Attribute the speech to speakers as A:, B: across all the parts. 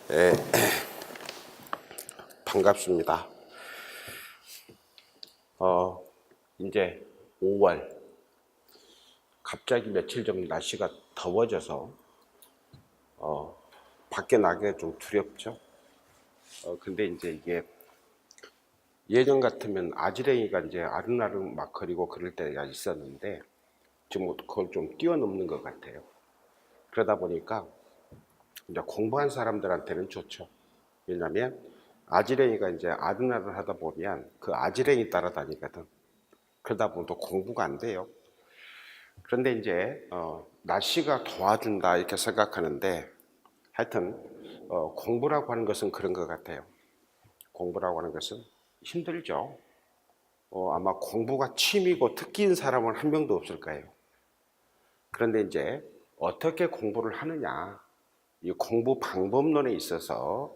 A: 예, 반갑습니다. 이제 5월 갑자기 며칠 전 날씨가 더워져서 밖에 나기가 좀 두렵죠. 근데 이제 이게 예전 같으면 아지랭이가 이제 아른아른 막 거리고 그럴 때가 있었는데 지금 그걸 좀 뛰어넘는 것 같아요. 그러다 보니까 이제 공부한 사람들한테는 좋죠. 왜냐하면 아지랭이가 이제 아른아른 하다 보면 그 아지랭이 따라다니거든. 그러다 보면 또 공부가 안 돼요. 그런데 이제 날씨가 도와준다 이렇게 생각하는데 하여튼 공부라고 하는 것은 그런 것 같아요. 공부라고 하는 것은 힘들죠. 아마 공부가 취미고 특기인 사람은 한 명도 없을 거예요. 그런데 이제 어떻게 공부를 하느냐, 이 공부 방법론에 있어서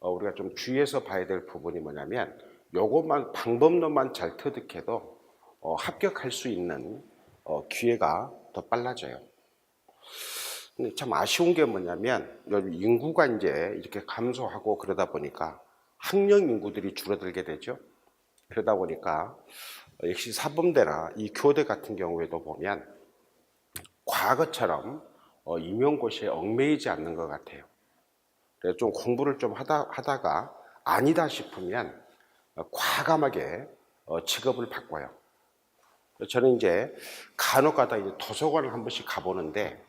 A: 우리가 좀 주의해서 봐야 될 부분이 뭐냐면 요것만 방법론만 잘 터득해도 합격할 수 있는 기회가 더 빨라져요. 근데 참 아쉬운 게 뭐냐면 인구가 이제 이렇게 감소하고 그러다 보니까 학령 인구들이 줄어들게 되죠. 그러다 보니까 역시 사범대라 이 교대 같은 경우에도 보면 과거처럼 임용고시에 얽매이지 않는 것 같아요. 그래서 좀 공부를 좀 하다가 아니다 싶으면 과감하게 직업을 바꿔요. 저는 이제 간혹 가다 이제 도서관을 한 번씩 가보는데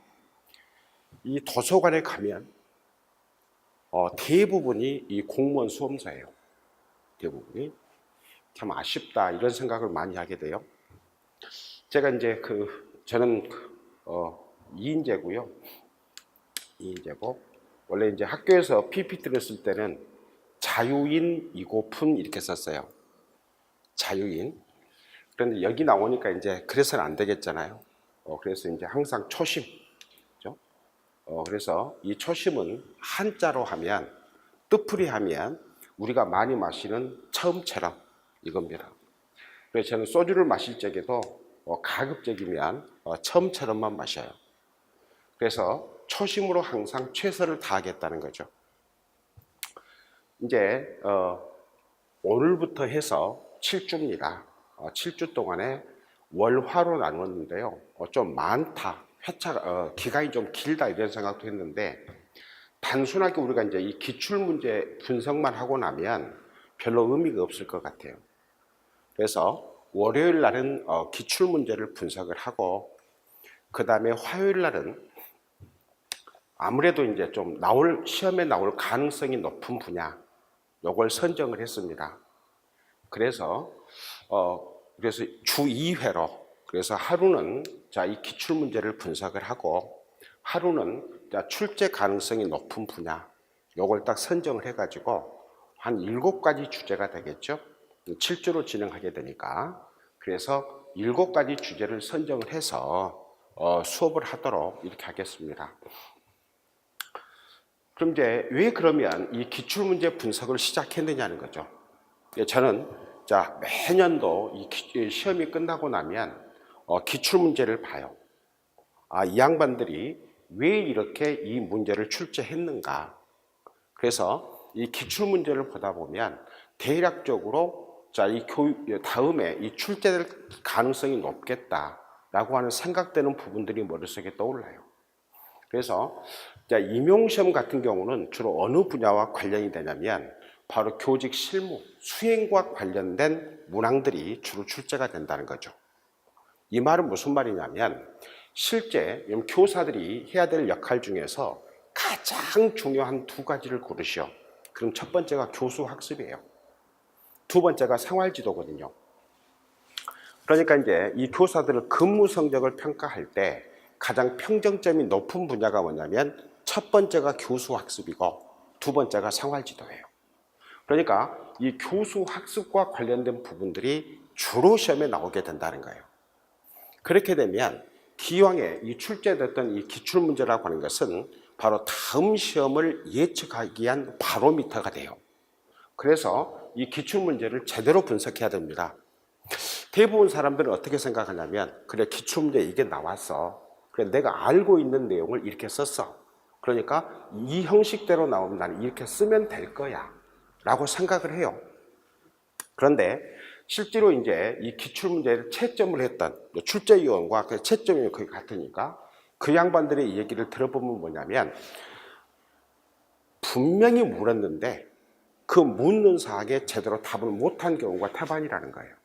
A: 이 도서관에 가면 대부분이 이 공무원 수험사예요. 대부분이. 참 아쉽다 이런 생각을 많이 하게 돼요. 제가 이제 저는 2인제고요. 2인제고 원래 이제 학교에서 PPT를 쓸 때는 자유인이고픈 이렇게 썼어요. 자유인. 그런데 여기 나오니까 이제 그래서는 안 되겠잖아요. 그래서 이제 항상 초심. 그래서 이 초심은 한자로 하면 뜻풀이 하면 우리가 많이 마시는 처음처럼 이겁니다. 그래서 저는 소주를 마실 적에도 가급적이면 처음처럼만 마셔요. 그래서 초심으로 항상 최선을 다하겠다는 거죠. 이제 오늘부터 해서 7주입니다. 7주 동안에 월화로 나눴는데요. 좀 많다. 기간이 좀 길다 이런 생각도 했는데 단순하게 우리가 이제 이 기출문제 분석만 하고 나면 별로 의미가 없을 것 같아요. 그래서 월요일 날은 기출문제를 분석을 하고 그 다음에 화요일 날은 아무래도 이제 좀 시험에 나올 가능성이 높은 분야 요걸 선정을 했습니다. 그래서 주 2회로 그래서 하루는 이 기출 문제를 분석을 하고 하루는 출제 가능성이 높은 분야 요걸 딱 선정을 해가지고 한 7가지 주제가 되겠죠. 7주로 진행하게 되니까 그래서 7가지 주제를 선정을 해서 수업을 하도록 이렇게 하겠습니다. 그럼 이제 왜 그러면 이 기출문제 분석을 시작했느냐는 거죠. 저는 매년도 이 시험이 끝나고 나면 기출문제를 봐요. 이 양반들이 왜 이렇게 이 문제를 출제했는가. 그래서 이 기출문제를 보다 보면 대략적으로 다음에 이 출제될 가능성이 높겠다라고 하는 생각되는 부분들이 머릿속에 떠올라요. 그래서 임용시험 같은 경우는 주로 어느 분야와 관련이 되냐면 바로 교직 실무, 수행과 관련된 문항들이 주로 출제가 된다는 거죠. 이 말은 무슨 말이냐면 실제 교사들이 해야 될 역할 중에서 가장 중요한 2가지를 고르시오. 그럼 첫 번째가 교수 학습이에요. 두 번째가 생활지도거든요. 그러니까 이제 이 교사들의 근무 성적을 평가할 때 가장 평정점이 높은 분야가 뭐냐면 첫 번째가 교수 학습이고 두 번째가 생활지도예요. 그러니까 이 교수 학습과 관련된 부분들이 주로 시험에 나오게 된다는 거예요. 그렇게 되면 기왕에 이 출제됐던 이 기출문제라고 하는 것은 바로 다음 시험을 예측하기 위한 바로미터가 돼요. 그래서 이 기출문제를 제대로 분석해야 됩니다. 대부분 사람들은 어떻게 생각하냐면 그래 기출문제 이게 나왔어. 그래 내가 알고 있는 내용을 이렇게 썼어. 그러니까 이 형식대로 나오면 나는 이렇게 쓰면 될 거야 라고 생각을 해요. 그런데 실제로 이제 이 기출문제를 채점을 했던 출제위원과 그 채점이 거의 같으니까 그 양반들의 얘기를 들어보면 뭐냐면 분명히 물었는데 그 묻는 사항에 제대로 답을 못한 경우가 태반이라는 거예요.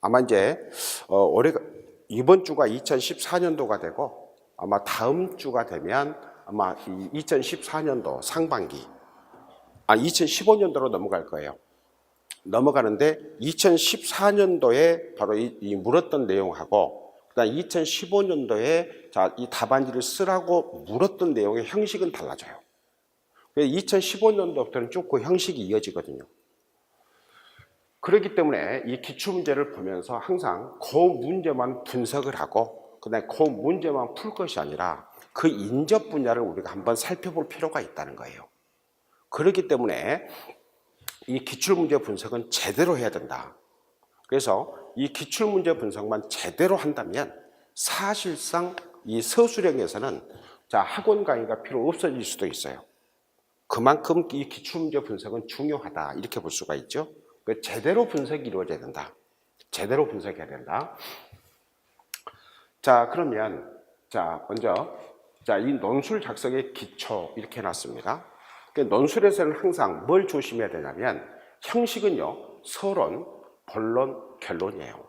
A: 아마 이제 올해가 이번 주가 2014년도가 되고 아마 다음 주가 되면 아마 2014년도 상반기 2015년도로 넘어갈 거예요. 넘어가는데 2014년도에 바로 이 물었던 내용하고 그다음 2015년도에 자, 이 답안지를 쓰라고 물었던 내용의 형식은 달라져요. 2015년도부터는 쭉 그 형식이 이어지거든요. 그렇기 때문에 이 기출문제를 보면서 항상 그 문제만 분석을 하고 그다음에 그 문제만 풀 것이 아니라 그 인접 분야를 우리가 한번 살펴볼 필요가 있다는 거예요. 그렇기 때문에 이 기출문제 분석은 제대로 해야 된다. 그래서 이 기출문제 분석만 제대로 한다면 사실상 이 서술형에서는 자, 학원 강의가 필요 없어질 수도 있어요. 그만큼 이 기출문제 분석은 중요하다 이렇게 볼 수가 있죠. 제대로 분석이 이루어져야 된다. 제대로 분석해야 된다. 자, 그러면 자, 먼저 자, 이 논술 작성의 기초 이렇게 해놨습니다. 논술에서는 항상 뭘 조심해야 되냐면 형식은요, 서론, 본론, 결론이에요.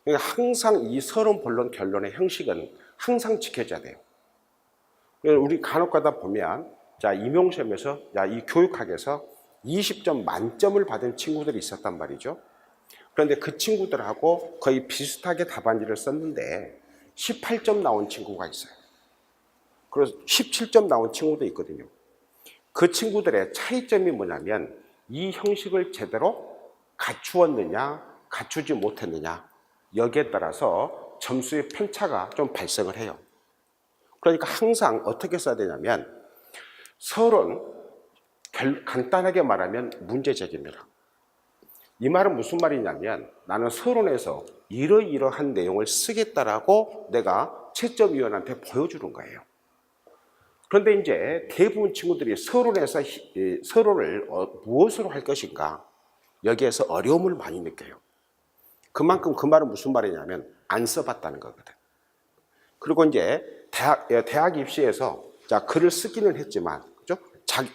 A: 그러니까 항상 이 서론, 본론, 결론의 형식은 항상 지켜져야 돼요. 우리 간혹 가다 보면 자, 임용시험에서 이 교육학에서 20점 만점을 받은 친구들이 있었단 말이죠. 그런데 그 친구들하고 거의 비슷하게 답안지를 썼는데 18점 나온 친구가 있어요. 그래서 17점 나온 친구도 있거든요. 그 친구들의 차이점이 뭐냐면 이 형식을 제대로 갖추었느냐 갖추지 못했느냐 여기에 따라서 점수의 편차가 좀 발생을 해요. 그러니까 항상 어떻게 써야 되냐면 서론, 간단하게 말하면 문제제기입니다. 이 말은 무슨 말이냐면 나는 서론에서 이러이러한 내용을 쓰겠다라고 내가 채점위원한테 보여주는 거예요. 그런데 이제 대부분 친구들이 서론에서 서론을 무엇으로 할 것인가 여기에서 어려움을 많이 느껴요. 그만큼 그 말은 무슨 말이냐면 안 써봤다는 거거든. 그리고 이제 대학 입시에서 자, 글을 쓰기는 했지만 그죠?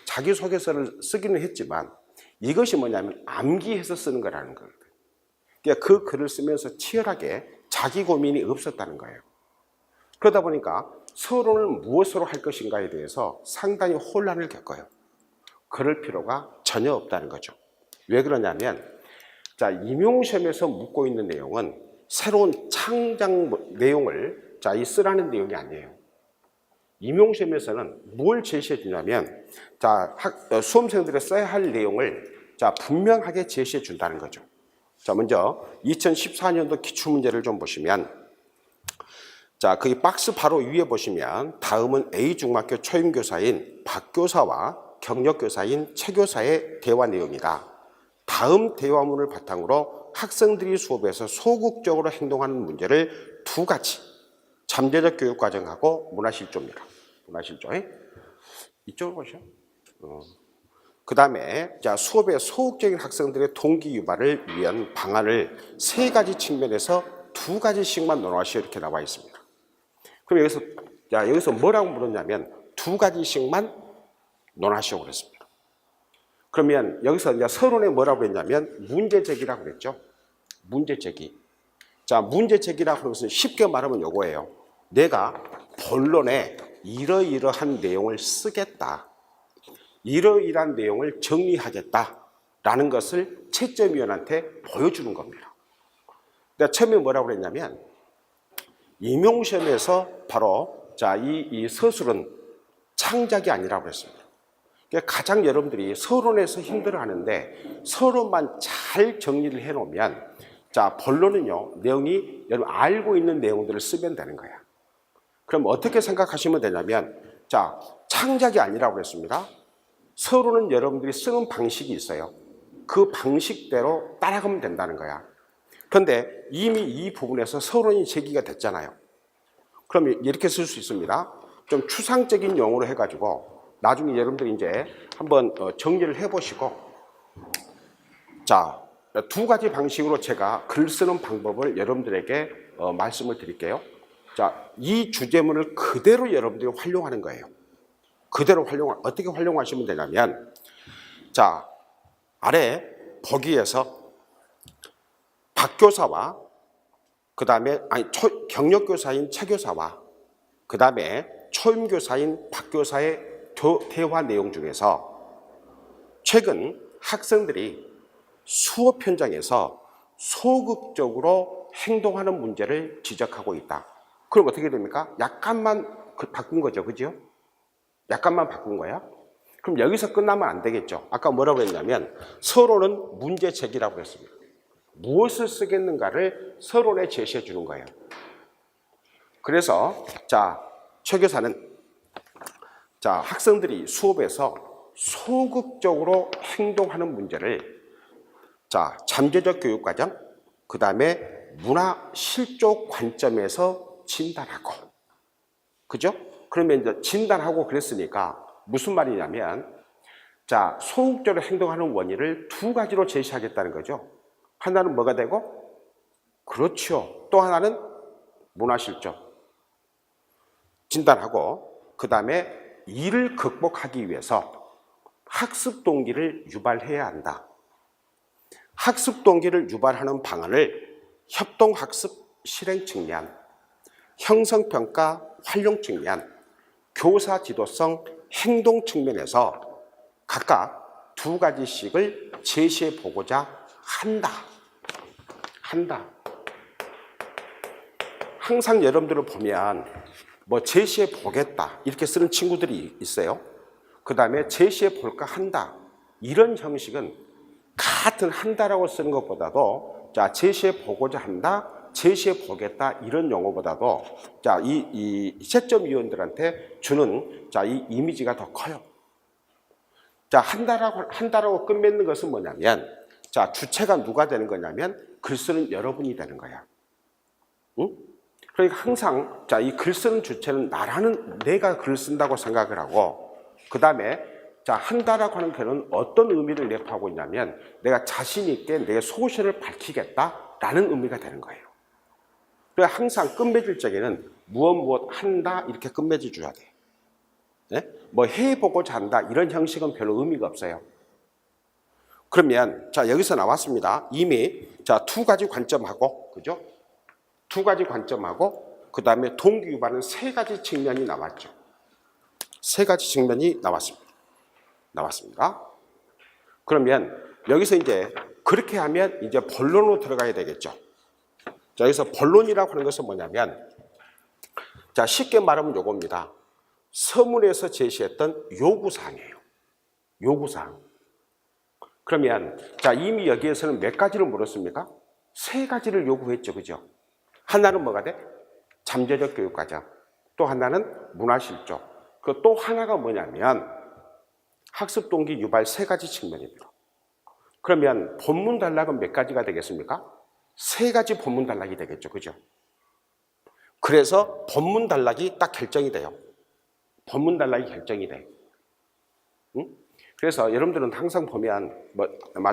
A: 자기소개서를 쓰기는 했지만 이것이 뭐냐면 암기해서 쓰는 거라는 거거든. 그러니까 그 글을 쓰면서 치열하게 자기 고민이 없었다는 거예요. 그러다 보니까 서론을 무엇으로 할 것인가에 대해서 상당히 혼란을 겪어요. 그럴 필요가 전혀 없다는 거죠. 왜 그러냐면 자, 임용시험에서 묻고 있는 내용은 새로운 창작 내용을 자, 쓰라는 내용이 아니에요. 임용시험에서는 뭘 제시해 주냐면 자, 수험생들이 써야 할 내용을 자, 분명하게 제시해 준다는 거죠. 자, 먼저 2014년도 기출문제를 좀 보시면 자, 그 박스 바로 위에 보시면 다음은 A중학교 초임교사인 박교사와 경력교사인 최교사의 대화 내용이다. 다음 대화문을 바탕으로 학생들이 수업에서 소극적으로 행동하는 문제를 두 가지 잠재적 교육과정하고 문화실조입니다. 문화실조. 이쪽으로 보시죠. 그 다음에 자, 수업에 소극적인 학생들의 동기 유발을 위한 방안을 세 가지 측면에서 두 가지씩만 논하시오 이렇게 나와 있습니다. 그럼 여기서 뭐라고 물었냐면 두 가지씩만 논하시오 그랬습니다. 그러면 여기서 이제 서론에 뭐라고 했냐면 문제제기라고 그랬죠. 문제제기. 자, 문제제기라고 하는 것은 쉽게 말하면 요거예요. 내가 본론에 이러이러한 내용을 쓰겠다. 이러이러한 내용을 정리하겠다라는 것을 채점위원한테 보여주는 겁니다. 내가 처음에 뭐라고 그랬냐면 임용시험에서 바로 자, 이 서술은 창작이 아니라고 했습니다. 그러니까 가장 여러분들이 서론에서 힘들어하는데 서론만 잘 정리를 해놓으면 자, 본론은요 내용이 여러분 알고 있는 내용들을 쓰면 되는 거야. 그럼 어떻게 생각하시면 되냐면 자, 창작이 아니라고 했습니다. 서론은 여러분들이 쓰는 방식이 있어요. 그 방식대로 따라가면 된다는 거야. 그런데 이미 이 부분에서 서론이 제기가 됐잖아요. 그럼 이렇게 쓸 수 있습니다. 좀 추상적인 용어로 해가지고 나중에 여러분들이 이제 한번 정리를 해보시고, 자, 두 가지 방식으로 제가 글 쓰는 방법을 여러분들에게 말씀을 드릴게요. 자, 이 주제문을 그대로 여러분들이 활용하는 거예요. 그대로 어떻게 활용하시면 되냐면, 자, 아래 보기에서 박교사와 그 다음에 경력교사인 최교사와 그 다음에 초임교사인 박교사의 대화 내용 중에서 최근 학생들이 수업 현장에서 소극적으로 행동하는 문제를 지적하고 있다. 그럼 어떻게 됩니까? 약간만 바꾼 거죠. 그죠? 약간만 바꾼 거야. 그럼 여기서 끝나면 안 되겠죠. 아까 뭐라고 했냐면 서론은 문제 제기라고 했습니다. 무엇을 쓰겠는가를 서론에 제시해 주는 거예요. 그래서 자, 최 교사는 자, 학생들이 수업에서 소극적으로 행동하는 문제를 자, 잠재적 교육 과정, 그 다음에 문화 실조 관점에서 진단하고, 그죠? 그러면 이제 진단하고 그랬으니까 무슨 말이냐면, 자, 소극적으로 행동하는 원인을 두 가지로 제시하겠다는 거죠. 하나는 뭐가 되고? 그렇죠. 또 하나는 문화 실조. 진단하고, 그 다음에 이를 극복하기 위해서 학습 동기를 유발해야 한다. 학습 동기를 유발하는 방안을 협동학습 실행 측면, 형성평가 활용 측면, 교사 지도성 행동 측면에서 각각 두 가지씩을 제시해 보고자 한다. 항상 여러분들을 보면 뭐 제시해 보겠다 이렇게 쓰는 친구들이 있어요. 그 다음에 제시해 볼까 한다. 이런 형식은 같은 한다라고 쓰는 것보다도 자, 제시해 보고자 한다, 제시해 보겠다 이런 용어보다도 자, 이 채점위원들한테 주는 자, 이 이미지가 더 커요. 자, 한다라고 끝맺는 것은 뭐냐면 자, 주체가 누가 되는 거냐면 글 쓰는 여러분이 되는 거야. 응? 그러니까 항상 자, 이 글 쓰는 주체는 내가 글 쓴다고 생각을 하고, 그 다음에 자, 한다라고 하는 글은 어떤 의미를 내포하고 있냐면 내가 자신 있게 내 소신을 밝히겠다라는 의미가 되는 거예요. 그래서 항상 끝맺을 적에는 무엇 한다 이렇게 끝맺어 줘야 돼. 네? 뭐 해보고자 한다 이런 형식은 별로 의미가 없어요. 그러면 자, 여기서 나왔습니다. 이미 자, 두 가지 관점하고, 그죠? 두 가지 관점하고 그 다음에 동기 유발은 세 가지 측면이 나왔죠. 세 가지 측면이 나왔습니다. 그러면 여기서 이제 그렇게 하면 이제 본론으로 들어가야 되겠죠. 자, 여기서 본론이라고 하는 것은 뭐냐면 자, 쉽게 말하면 요겁니다. 서문에서 제시했던 요구사항이에요. 요구사항. 그러면 자, 이미 여기에서는 몇 가지를 물었습니까? 세 가지를 요구했죠. 그죠? 하나는 뭐가 돼? 잠재적 교육과정. 또 하나는 문화실조. 그 또 하나가 뭐냐면 학습 동기 유발 세 가지 측면입니다. 그러면 본문 단락은 몇 가지가 되겠습니까? 세 가지 본문 단락이 되겠죠. 그죠? 그래서 본문 단락이 딱 결정이 돼요. 본문 단락이 결정이 돼. 응? 그래서 여러분들은 항상 보면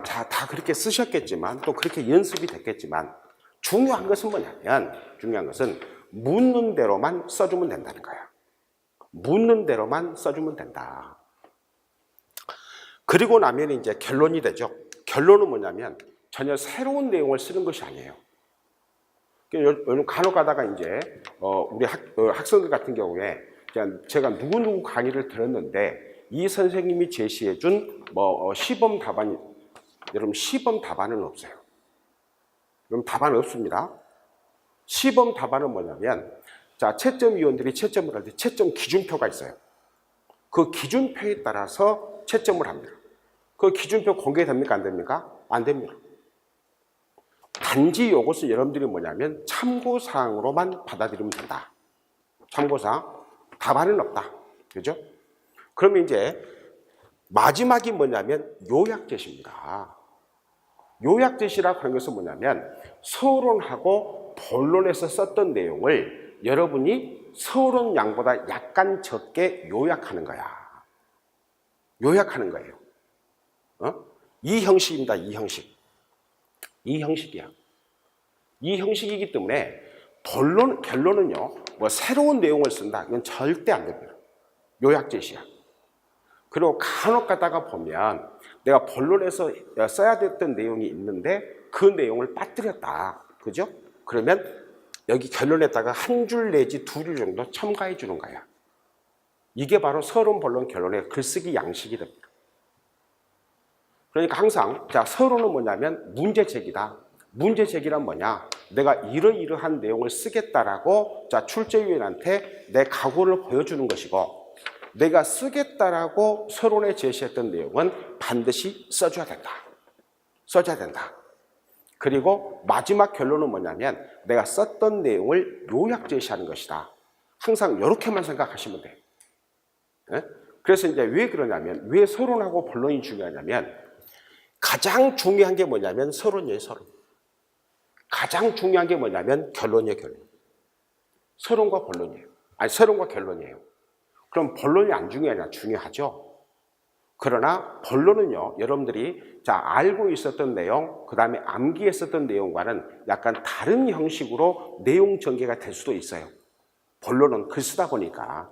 A: 다 그렇게 쓰셨겠지만 또 그렇게 연습이 됐겠지만 중요한 것은 뭐냐면 중요한 것은 묻는 대로만 써주면 된다는 거야. 묻는 대로만 써주면 된다. 그리고 나면 이제 결론이 되죠. 결론은 뭐냐면 전혀 새로운 내용을 쓰는 것이 아니에요. 간혹 가다가 이제 우리 학생들 같은 경우에 제가 누구누구 강의를 들었는데 이 선생님이 제시해준 시범 답안이, 여러분 시범 답안은 없어요. 여러분 답안은 없습니다. 시범 답안은 뭐냐면 자, 채점위원들이 채점을 할 때 채점 기준표가 있어요. 그 기준표에 따라서 채점을 합니다. 그 기준표 공개됩니까? 안 됩니까? 안 됩니다. 단지 이것은 여러분들이 뭐냐면 참고사항으로만 받아들이면 된다. 참고사항. 답안은 없다. 그죠? 그러면 이제 마지막이 뭐냐면 요약제시입니다. 요약제시라고 하는 것은 뭐냐면 서론하고 본론에서 썼던 내용을 여러분이 서론 양보다 약간 적게 요약하는 거야. 요약하는 거예요. 이 형식입니다. 이 형식. 이 형식이야. 이 형식이기 때문에 결론은요, 뭐 새로운 내용을 쓴다. 이건 절대 안 됩니다. 요약 제시야. 그리고 간혹 가다가 보면 내가 본론에서 써야 됐던 내용이 있는데 그 내용을 빠뜨렸다. 그죠? 그러면 여기 결론에다가 한 줄 내지 두 줄 정도 첨가해 주는 거야. 이게 바로 서론, 본론, 결론의 글쓰기 양식이 됩니다. 그러니까 항상 자, 서론은 뭐냐면 문제제기다. 문제제기란 뭐냐? 내가 이러이러한 내용을 쓰겠다라고 자, 출제위원한테 내 각오를 보여주는 것이고, 내가 쓰겠다라고 서론에 제시했던 내용은 반드시 써줘야 된다. 써줘야 된다. 그리고 마지막 결론은 뭐냐면 내가 썼던 내용을 요약 제시하는 것이다. 항상 이렇게만 생각하시면 돼요. 그래서 이제 왜 그러냐면, 왜 서론하고 본론이 중요하냐면, 가장 중요한 게 뭐냐면 서론이에요, 서론. 가장 중요한 게 뭐냐면 결론이에요, 결론. 서론과 본론이에요. 아니, 서론과 결론이에요. 그럼 본론이 안 중요하냐? 중요하죠. 그러나 본론은요, 여러분들이 자, 알고 있었던 내용, 그 다음에 암기했었던 내용과는 약간 다른 형식으로 내용 전개가 될 수도 있어요. 본론은 글 쓰다 보니까.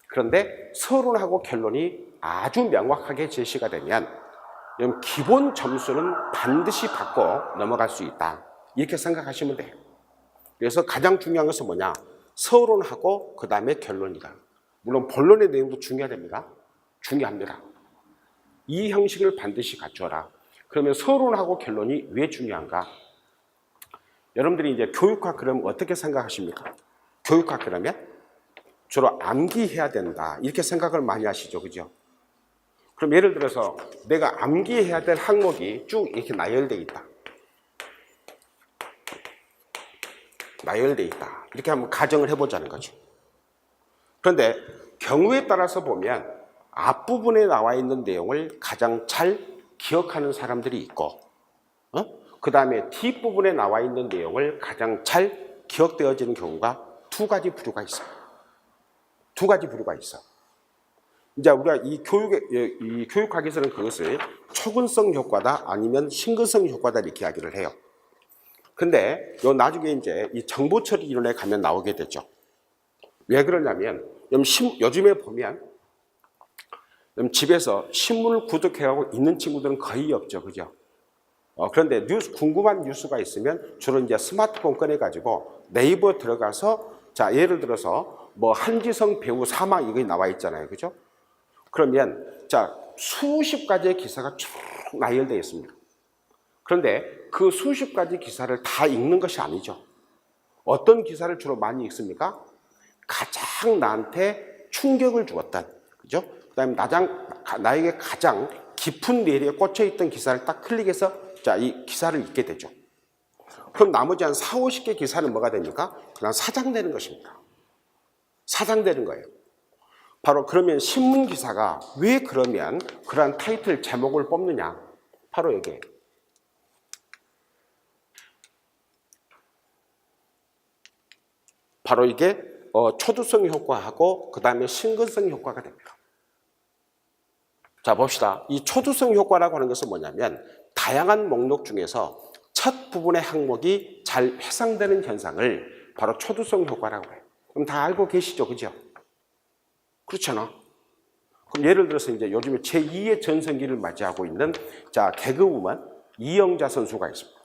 A: 그런데 서론하고 결론이 아주 명확하게 제시가 되면 기본 점수는 반드시 받고 넘어갈 수 있다. 이렇게 생각하시면 돼요. 그래서 가장 중요한 것은 뭐냐? 서론하고 그 다음에 결론이다. 물론 본론의 내용도 중요합니다. 중요합니다. 이 형식을 반드시 갖춰라. 그러면 서론하고 결론이 왜 중요한가? 여러분들이 이제 교육학 그러면 어떻게 생각하십니까? 교육학 그러면 주로 암기해야 된다. 이렇게 생각을 많이 하시죠. 그죠? 그럼 예를 들어서 내가 암기해야 될 항목이 쭉 이렇게 나열되어 있다. 나열되어 있다. 이렇게 한번 가정을 해보자는 거죠. 그런데 경우에 따라서 보면 앞부분에 나와 있는 내용을 가장 잘 기억하는 사람들이 있고, 그 다음에 뒷부분에 나와 있는 내용을 가장 잘 기억되어지는 경우가 두 가지 부류가 있어요. 두 가지 부류가 있어. 이제 우리가 이 교육학에서는 그것을 초근성 효과다 아니면 심근성 효과다 이렇게 이야기를 해요. 근데 요 나중에 이제 이 정보 처리 이론에 가면 나오게 되죠. 왜 그러냐면 요즘에 보면 집에서 신문을 구독해가고 있는 친구들은 거의 없죠. 그죠? 그런데 궁금한 뉴스가 있으면 주로 이제 스마트폰 꺼내가지고 네이버 들어가서 자, 예를 들어서 뭐 한지성 배우 사망 이거 나와 있잖아요. 그죠? 그러면 자, 수십 가지의 기사가 쭉 나열되어 있습니다. 그런데 그 수십 가지 기사를 다 읽는 것이 아니죠. 어떤 기사를 주로 많이 읽습니까? 가장 나한테 충격을 주었던, 그죠? 그 다음에 나에게 가장 깊은 내리에 꽂혀있던 기사를 딱 클릭해서 자, 이 기사를 읽게 되죠. 그럼 나머지 한 4, 50개 기사는 뭐가 됩니까? 그냥 사장되는 것입니다. 사장되는 거예요. 바로 그러면 신문 기사가 왜 그러면 그러한 타이틀 제목을 뽑느냐? 바로 여기에요. 바로 이게 초두성 효과하고 그 다음에 심근성 효과가 됩니다. 자, 봅시다. 이 초두성 효과라고 하는 것은 뭐냐면 다양한 목록 중에서 첫 부분의 항목이 잘 회상되는 현상을 바로 초두성 효과라고 해요. 그럼 다 알고 계시죠? 그죠? 그렇잖아. 그럼 예를 들어서 이제 요즘에 제2의 전성기를 맞이하고 있는 자, 개그우먼 이영자 선수가 있습니다.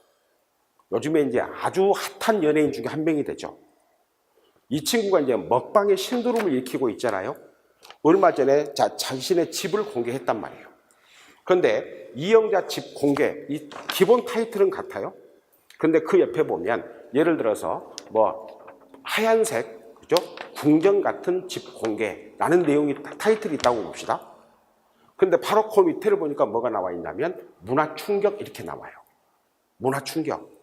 A: 요즘에 이제 아주 핫한 연예인 중에 한 명이 되죠. 이 친구가 이제 먹방의 신드롬을 일으키고 있잖아요. 얼마 전에 자신의 집을 공개했단 말이에요. 그런데 이영자 집 공개, 이 기본 타이틀은 같아요. 그런데 그 옆에 보면 예를 들어서 뭐 하얀색, 그죠? 궁전 같은 집 공개라는 내용이 타이틀이 있다고 봅시다. 그런데 바로 그 밑에를 보니까 뭐가 나와 있냐면 문화 충격 이렇게 나와요. 문화 충격.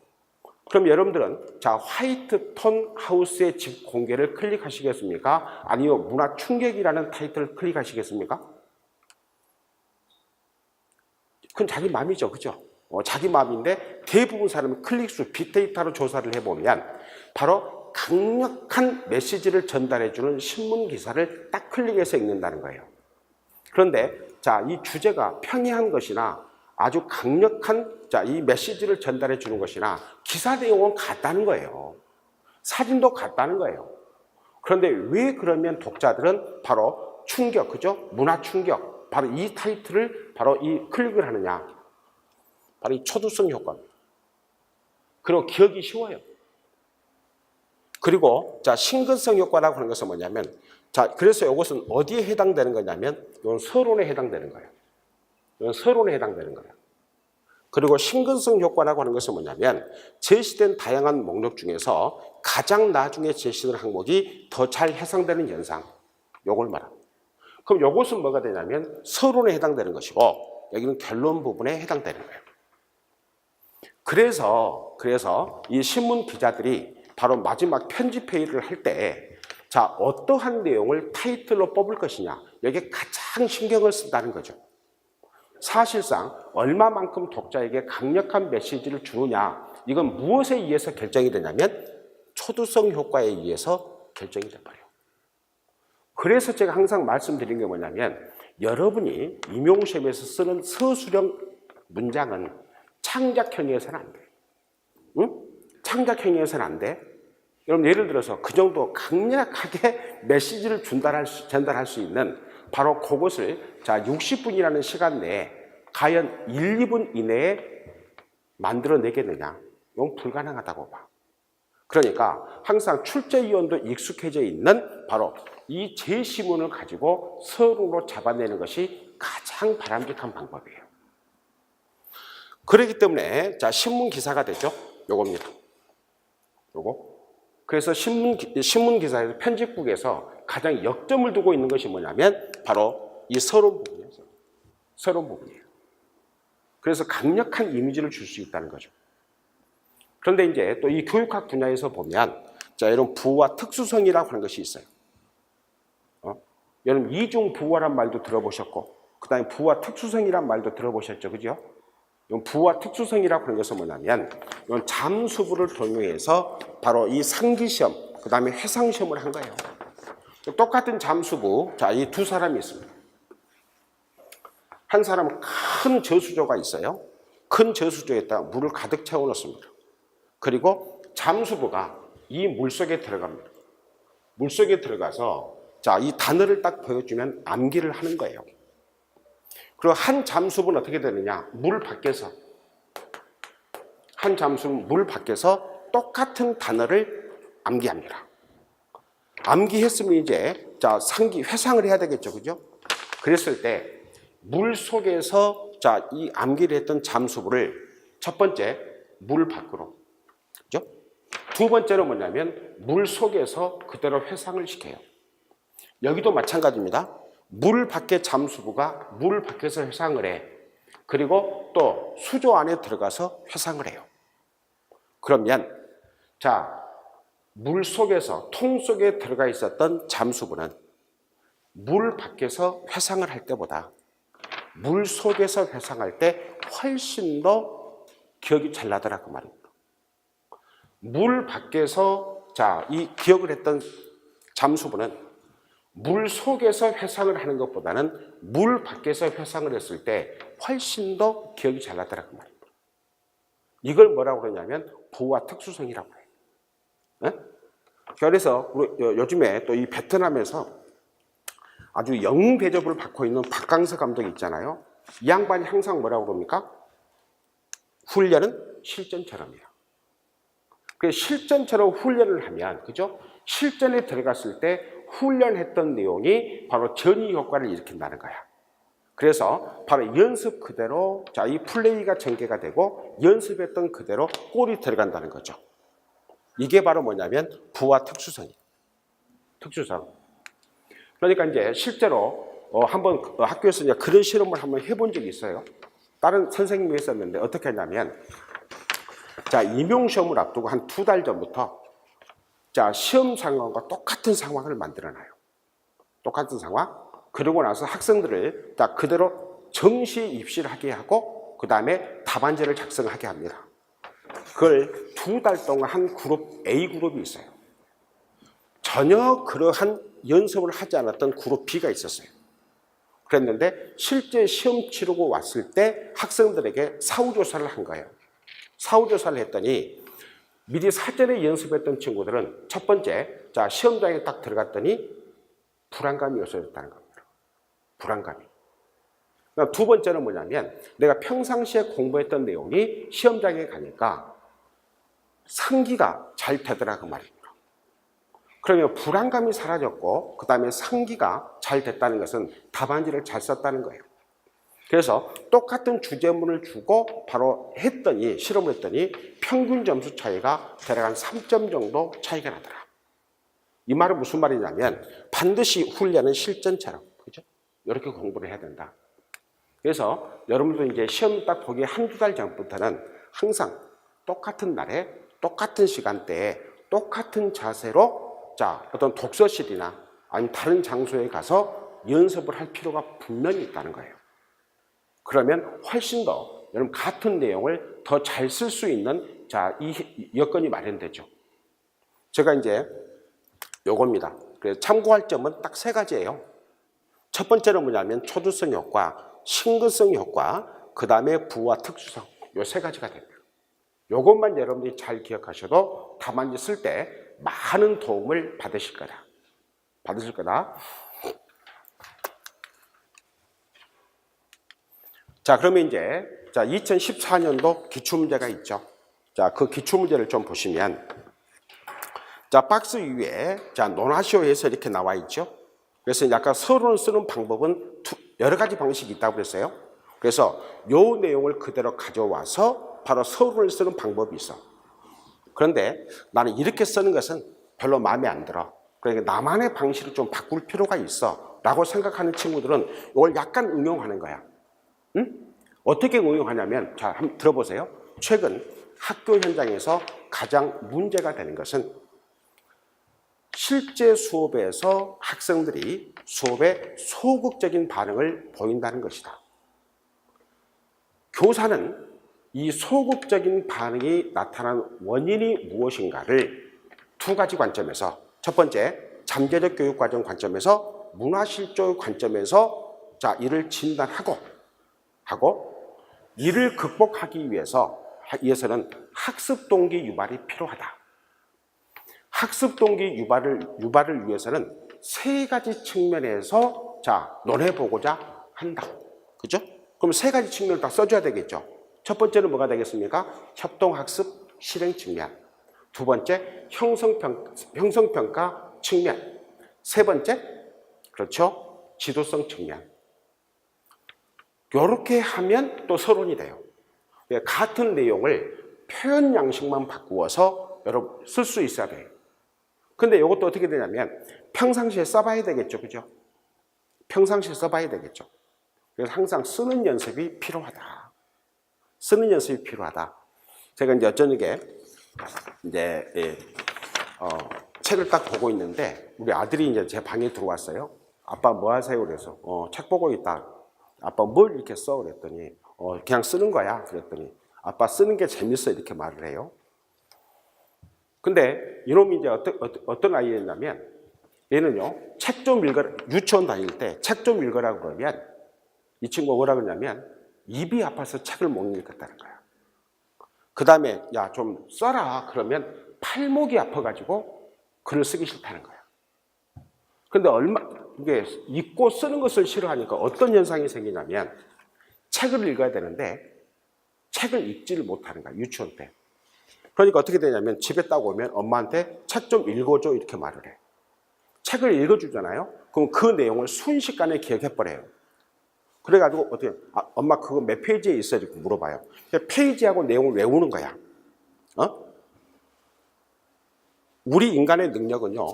A: 그럼 여러분들은 자, 화이트 톤 하우스의 집 공개를 클릭하시겠습니까? 아니면 문화 충격이라는 타이틀을 클릭하시겠습니까? 그건 자기 마음이죠. 그죠? 자기 마음인데 대부분 사람은 클릭수 빅데이터로 조사를 해보면 바로 강력한 메시지를 전달해주는 신문 기사를 딱 클릭해서 읽는다는 거예요. 그런데 자, 이 주제가 평이한 것이나 아주 강력한 이 메시지를 전달해 주는 것이나 기사 내용은 같다는 거예요. 사진도 같다는 거예요. 그런데 왜 그러면 독자들은 바로 충격, 그죠? 문화 충격, 바로 이 타이틀을 바로 이 클릭을 하느냐? 바로 이 초두성 효과입니다. 그리고 기억이 쉬워요. 그리고 자, 신근성 효과라고 하는 것은 뭐냐면, 자, 그래서 이것은 어디에 해당되는 거냐면, 이건 서론에 해당되는 거예요. 이건 서론에 해당되는 거예요. 그리고 신근성 효과라고 하는 것은 뭐냐면, 제시된 다양한 목록 중에서 가장 나중에 제시된 항목이 더 잘 해석되는 현상, 요걸 말합니다. 그럼 요것은 뭐가 되냐면 서론에 해당되는 것이고, 여기는 결론 부분에 해당되는 거예요. 그래서 이 신문 기자들이 바로 마지막 편집 회의를 할 때, 자, 어떠한 내용을 타이틀로 뽑을 것이냐, 여기에 가장 신경을 쓴다는 거죠. 사실상 얼마만큼 독자에게 강력한 메시지를 주느냐, 이건 무엇에 의해서 결정이 되냐면 초두성 효과에 의해서 결정이 돼버려요. 그래서 제가 항상 말씀드린 게 뭐냐면, 여러분이 임용시험에서 쓰는 서술형 문장은 창작형이어서는 안 돼. 응? 창작형이어서는 안 돼. 여러분, 예를 들어서 그 정도 강력하게 메시지를 전달할 수 있는 바로 그것을 자 60분이라는 시간 내에 과연 1, 2분 이내에 만들어내겠느냐? 이건 불가능하다고 봐. 그러니까 항상 출제위원도 익숙해져 있는 바로 이 제시문을 가지고 서론으로 잡아내는 것이 가장 바람직한 방법이에요. 그렇기 때문에 자, 신문 기사가 되죠. 요겁니다. 요거. 그래서 신문 기사에서 편집국에서 가장 역점을 두고 있는 것이 뭐냐면 바로 이 서론 부분이에요. 서론 부분이에요. 그래서 강력한 이미지를 줄 수 있다는 거죠. 그런데 이제 또 이 교육학 분야에서 보면 자, 여러분 부호와 특수성이라고 하는 것이 있어요. 여러분 이중 부호란 말도 들어보셨고, 그 다음에 부호와 특수성이란 말도 들어보셨죠, 그죠? 부호와 특수성이라고 하는 것은 뭐냐면, 이건 잠수부를 동용해서 바로 이 상기시험, 그 다음에 회상시험을 한 거예요. 똑같은 잠수부, 자, 이 두 사람이 있습니다. 한 사람은 큰 저수조가 있어요. 큰 저수조에다 물을 가득 채워 넣습니다. 그리고 잠수부가 이 물속에 들어갑니다. 물속에 들어가서 자, 이 단어를 딱 보여주면 암기를 하는 거예요. 그리고 한 잠수부는 어떻게 되느냐? 한 잠수부는 물 밖에서 똑같은 단어를 암기합니다. 암기했으면 이제 자, 회상을 해야 되겠죠, 그죠? 그랬을 때 물 속에서 자, 이 암기를 했던 잠수부를 첫 번째 물 밖으로, 그죠? 두 번째로 뭐냐면 물 속에서 그대로 회상을 시켜요. 여기도 마찬가지입니다. 물 밖에 잠수부가 물 밖에서 회상을 해. 그리고 또 수조 안에 들어가서 회상을 해요. 그러면 자, 물 속에서 통 속에 들어가 있었던 잠수부는 물 밖에서 회상을 할 때보다 물 속에서 회상할 때 훨씬 더 기억이 잘 나더라고 말입니다. 물 밖에서 자, 이 기억을 했던 잠수부는 물 속에서 회상을 하는 것보다는 물 밖에서 회상을 했을 때 훨씬 더 기억이 잘 나더라고 말입니다. 이걸 뭐라고 그러냐면 부호와 특수성이라고 해요. 네? 그래서 우리 요즘에 또 이 베트남에서 아주 영웅 대접을 받고 있는 박강서 감독이 있잖아요. 이 양반이 항상 뭐라고 그럽니까? 훈련은 실전처럼이에요. 그래서 실전처럼 훈련을 하면, 그죠? 실전에 들어갔을 때 훈련했던 내용이 바로 전이 효과를 일으킨다는 거야. 그래서 바로 연습 그대로 자, 이 플레이가 전개가 되고 연습했던 그대로 골이 들어간다는 거죠. 이게 바로 뭐냐면 부와 특수성이에요. 특수성. 그러니까 이제 실제로 한번 학교에서 이제 그런 실험을 한번 해본 적이 있어요. 다른 선생님이 했었는데 어떻게 하냐면 자, 임용시험을 앞두고 한 2달 전부터 자, 시험 상황과 똑같은 상황을 만들어놔요. 똑같은 상황. 그러고 나서 학생들을 딱 그대로 정시 입시를 하게 하고 그 다음에 답안지를 작성하게 합니다. 그걸 2달 동안 한 그룹, A그룹이 있어요. 전혀 그러한 연습을 하지 않았던 그룹 B가 있었어요. 그랬는데 실제 시험 치르고 왔을 때 학생들에게 사후조사를 한 거예요. 사후조사를 했더니 미리 사전에 연습했던 친구들은 첫 번째, 자, 시험장에 딱 들어갔더니 불안감이 없어졌다는 겁니다. 불안감이. 두 번째는 뭐냐면 내가 평상시에 공부했던 내용이 시험장에 가니까 상기가 잘 되더라 그 말입니다. 그러면 불안감이 사라졌고 그 다음에 상기가 잘 됐다는 것은 답안지를 잘 썼다는 거예요. 그래서 똑같은 주제문을 주고 바로 했더니 실험을 했더니 평균 점수 차이가 대략 한 3점 정도 차이가 나더라. 이 말은 무슨 말이냐면 반드시 훈련은 실전처럼, 그죠? 이렇게 공부를 해야 된다. 그래서 여러분도 이제 시험 딱 보기 한두 달 전부터는 항상 똑같은 날에 똑같은 시간대에 똑같은 자세로 자, 어떤 독서실이나 아니면 다른 장소에 가서 연습을 할 필요가 분명히 있다는 거예요. 그러면 훨씬 더 여러분 같은 내용을 더 잘 쓸 수 있는 자, 이 여건이 마련되죠. 제가 이제 요겁니다. 그래서 참고할 점은 딱 세 가지예요. 첫 번째는 뭐냐면 초두성 효과, 심근성 효과, 그 다음에 부와 특수성, 요 세 가지가 됩니다. 요것만 여러분들이 잘 기억하셔도 답안지 쓸 때 많은 도움을 받으실 거다. 자, 그러면 이제 자 2014년도 기출문제가 있죠. 자, 그 기출문제를 좀 보시면 자, 박스 위에 자 논하시오에서 이렇게 나와 있죠. 그래서 약간 서론을 쓰는 방법은 여러 가지 방식이 있다고 그랬어요. 그래서 요 내용을 그대로 가져와서 바로 서론을 쓰는 방법이 있어. 그런데 나는 이렇게 쓰는 것은 별로 마음에 안 들어. 그러니까 나만의 방식을 좀 바꿀 필요가 있어 라고 생각하는 친구들은 이걸 약간 응용하는 거야. 응? 어떻게 응용하냐면 자, 한번 들어보세요. 최근 학교 현장에서 가장 문제가 되는 것은 실제 수업에서 학생들이 수업에 소극적인 반응을 보인다는 것이다. 교사는 이 소극적인 반응이 나타난 원인이 무엇인가를 두 가지 관점에서, 첫 번째 잠재적 교육과정 관점에서, 문화실조 관점에서 자 이를 진단하고 이를 극복하기 위해서는 학습 동기 유발이 필요하다. 학습 동기 유발을 위해서는 세 가지 측면에서 자 논해보고자 한다. 그죠? 그럼 세 가지 측면을 다 써줘야 되겠죠. 첫 번째는 뭐가 되겠습니까? 협동학습 실행 측면. 두 번째 형성평가 측면. 세 번째 그렇죠? 지도성 측면. 이렇게 하면 또 서론이 돼요. 같은 내용을 표현 양식만 바꾸어서 여러분 쓸 수 있어야 돼요. 근데 이것도 어떻게 되냐면 평상시에 써봐야 되겠죠. 그죠? 평상시에 써봐야 되겠죠. 그래서 항상 쓰는 연습이 필요하다. 쓰는 연습이 필요하다. 제가 이제 어쩌게 이제 책을 딱 보고 있는데 우리 아들이 이제 제 방에 들어왔어요. 아빠 뭐 하세요? 그래서 책 보고 있다. 아빠 뭘 이렇게 써? 그랬더니 그냥 쓰는 거야. 그랬더니 아빠 쓰는 게 재밌어 이렇게 말을 해요. 근데 이놈이 이제 어떤 아이였냐면 얘는요 책 좀 읽어라. 유치원 다닐 때 책 좀 읽으라고 그러면 이 친구가 뭐라 그러냐면 입이 아파서 책을 못 읽겠다는 거야. 그 다음에 야 좀 써라 그러면 팔목이 아파가지고 글을 쓰기 싫다는 거야. 근데 이게 읽고 쓰는 것을 싫어하니까 어떤 현상이 생기냐면 책을 읽어야 되는데 책을 읽지를 못하는 거야. 유치원 때. 그러니까 어떻게 되냐면 집에 딱 오면 엄마한테 책 좀 읽어줘 이렇게 말을 해. 책을 읽어주잖아요. 그럼 그 내용을 순식간에 기억해버려요. 그래가지고 어떻게 엄마 그거 몇 페이지에 있어? 이렇게 물어봐요. 페이지하고 내용을 외우는 거야. 우리 인간의 능력은요.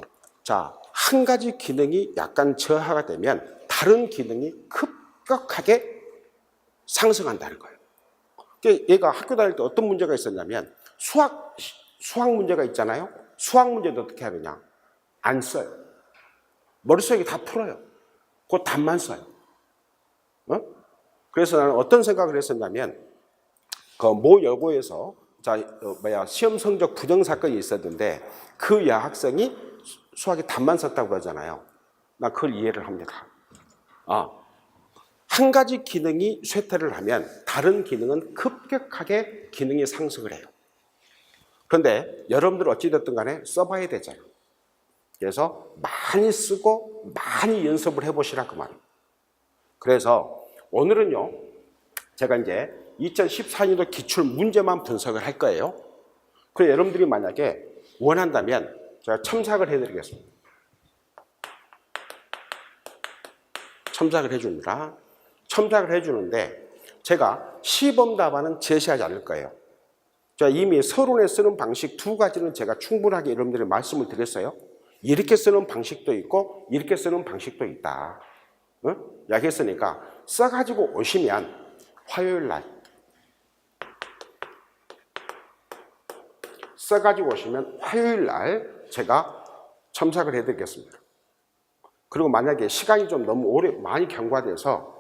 A: 자, 한 가지 기능이 약간 저하가 되면 다른 기능이 급격하게 상승한다는 거예요. 얘가 학교 다닐 때 어떤 문제가 있었냐면 수학 문제가 있잖아요. 수학 문제도 어떻게 하느냐? 안 써요. 머릿속에 다 풀어요. 그 답만 써요. 그래서 나는 어떤 생각을 했었냐면 그 모 여고에서 시험 성적 부정 사건이 있었는데 그 여학생이 수학에 답만 썼다고 그러잖아요. 나 그걸 이해를 합니다. 한 가지 기능이 쇠퇴를 하면 다른 기능은 급격하게 기능이 상승을 해요. 그런데 여러분들 어찌됐든 간에 써봐야 되잖아요. 그래서 많이 쓰고 많이 연습을 해보시라 그 말이에요. 그래서 오늘은요, 제가 이제 2014년도 기출 문제만 분석을 할 거예요. 그래서 여러분들이 만약에 원한다면 제가 첨삭을 해드리겠습니다. 첨삭을 해줍니다. 첨삭을 해주는데 제가 시범 답안은 제시하지 않을 거예요. 자, 이미 서론에 쓰는 방식 두 가지는 제가 충분하게 여러분들이 말씀을 드렸어요. 이렇게 쓰는 방식도 있고 이렇게 쓰는 방식도 있다. 이야기했으니까 써가지고 오시면 화요일 날 써가지고 오시면 화요일 날 제가 첨삭을 해드리겠습니다. 그리고 만약에 시간이 좀 너무 오래 많이 경과돼서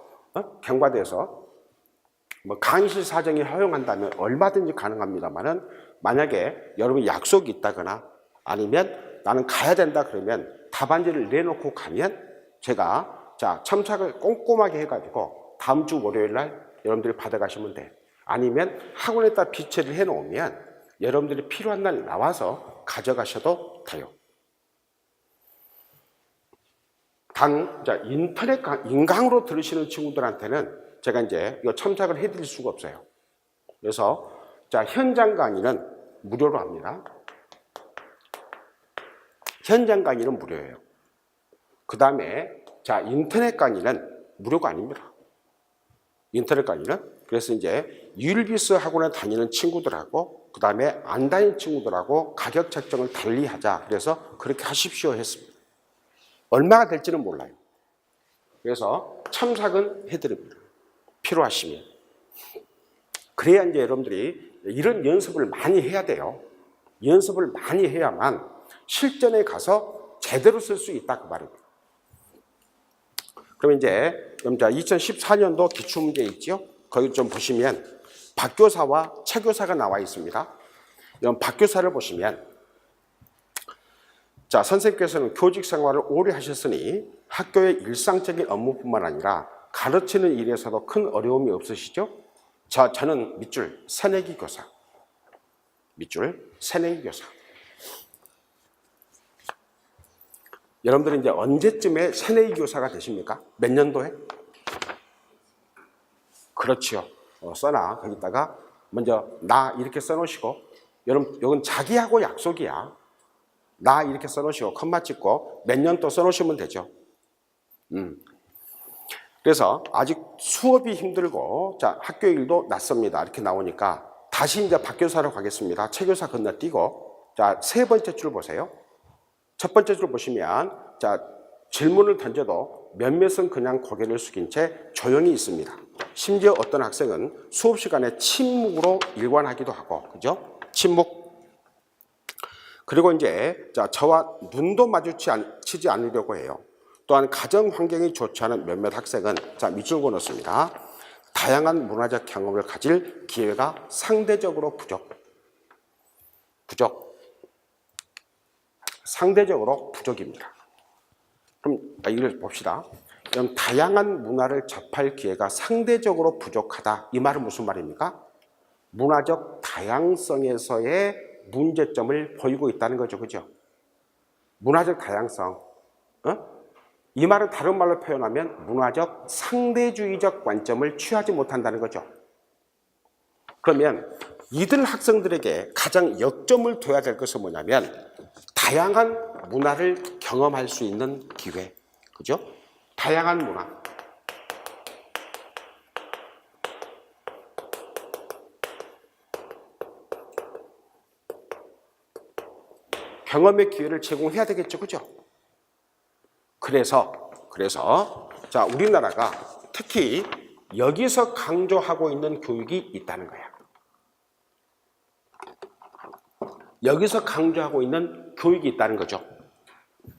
A: 뭐 강의실 사정이 허용한다면 얼마든지 가능합니다만은 만약에 여러분 약속이 있다거나 아니면 나는 가야 된다 그러면 답안지를 내놓고 가면 제가 자 첨삭을 꼼꼼하게 해가지고 다음 주 월요일 날 여러분들이 받아가시면 돼. 아니면 학원에다 비치를 해놓으면 여러분들이 필요한 날 나와서 가져가셔도 돼요. 인터넷 인강으로 들으시는 친구들한테는 제가 이제 이거 첨삭을 해드릴 수가 없어요. 그래서 자 현장 강의는 무료로 합니다. 현장 강의는 무료예요. 그 다음에 자 인터넷 강의는 무료가 아닙니다. 인터넷 강의는 그래서 이제 율비스 학원에 다니는 친구들하고 그 다음에 안 다니는 친구들하고 가격 책정을 달리 하자. 그래서 그렇게 하십시오 했습니다. 얼마가 될지는 몰라요. 그래서 첨삭은 해드립니다. 필요하시면. 그래야 이제 여러분들이 이런 연습을 많이 해야 돼요. 연습을 많이 해야만 실전에 가서 제대로 쓸 수 있다 그 말입니다. 그럼 이제 2014년도 기출문제 있죠? 거기 좀 보시면 박교사와 최교사가 나와 있습니다. 이런 박교사를 보시면 자, 선생님께서는 교직 생활을 오래 하셨으니 학교의 일상적인 업무뿐만 아니라 가르치는 일에서도 큰 어려움이 없으시죠? 저는 밑줄 새내기 교사. 밑줄 새내기 교사. 여러분들은 이제 언제쯤에 새내기 교사가 되십니까? 몇 년도에? 그렇죠. 써놔. 거기다가 먼저 나 이렇게 써놓으시고 여러분 이건 자기하고 약속이야. 나 이렇게 써놓으시고 컴마 찍고 몇 년 또 써놓으시면 되죠. 그래서 아직 수업이 힘들고 자 학교 일도 낯섭니다. 이렇게 나오니까 다시 이제 박교사로 가겠습니다. 최교사 건너뛰고 자 세 번째 줄 보세요. 첫 번째 줄 보시면 자 질문을 던져도 몇몇은 그냥 고개를 숙인 채 조용히 있습니다. 심지어 어떤 학생은 수업 시간에 침묵으로 일관하기도 하고 그죠? 침묵. 그리고 이제 자 저와 눈도 마주치지 않으려고 해요. 또한 가정 환경이 좋지 않은 몇몇 학생은 자 밑줄 그어놓습니다. 다양한 문화적 경험을 가질 기회가 상대적으로 부족. 상대적으로 부족입니다. 그럼 이걸 봅시다. 그럼 다양한 문화를 접할 기회가 상대적으로 부족하다. 이 말은 무슨 말입니까? 문화적 다양성에서의 문제점을 보이고 있다는 거죠. 그죠? 문화적 다양성. 이 말은 다른 말로 표현하면 문화적 상대주의적 관점을 취하지 못한다는 거죠. 그러면 이들 학생들에게 가장 역점을 둬야 될 것은 뭐냐면 다양한 문화를 경험할 수 있는 기회. 그죠? 다양한 문화. 경험의 기회를 제공해야 되겠죠. 그죠? 그래서 자 우리나라가 특히 여기서 강조하고 있는 교육이 있다는 거야. 여기서 강조하고 있는 교육이 있다는 거죠.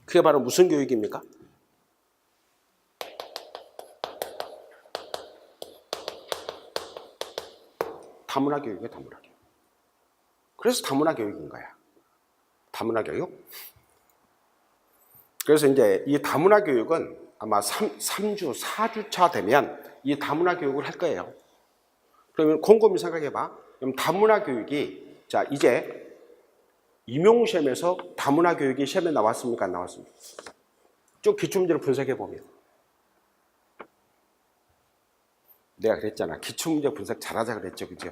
A: 그게 바로 무슨 교육입니까? 다문화 교육이에요. 다문화 교육. 그래서 다문화 교육인 거야. 다문화 교육. 그래서 이제 이 다문화 교육은 아마 3주, 4주차 되면 이 다문화 교육을 할 거예요. 그러면 곰곰이 생각해봐. 그럼 다문화 교육이, 자, 이제 임용시험에서 다문화 교육이 시험에 나왔습니까? 안 나왔습니까? 쭉 기출문제를 분석해보면. 내가 그랬잖아. 기출문제 분석 잘하자 그랬죠. 그죠?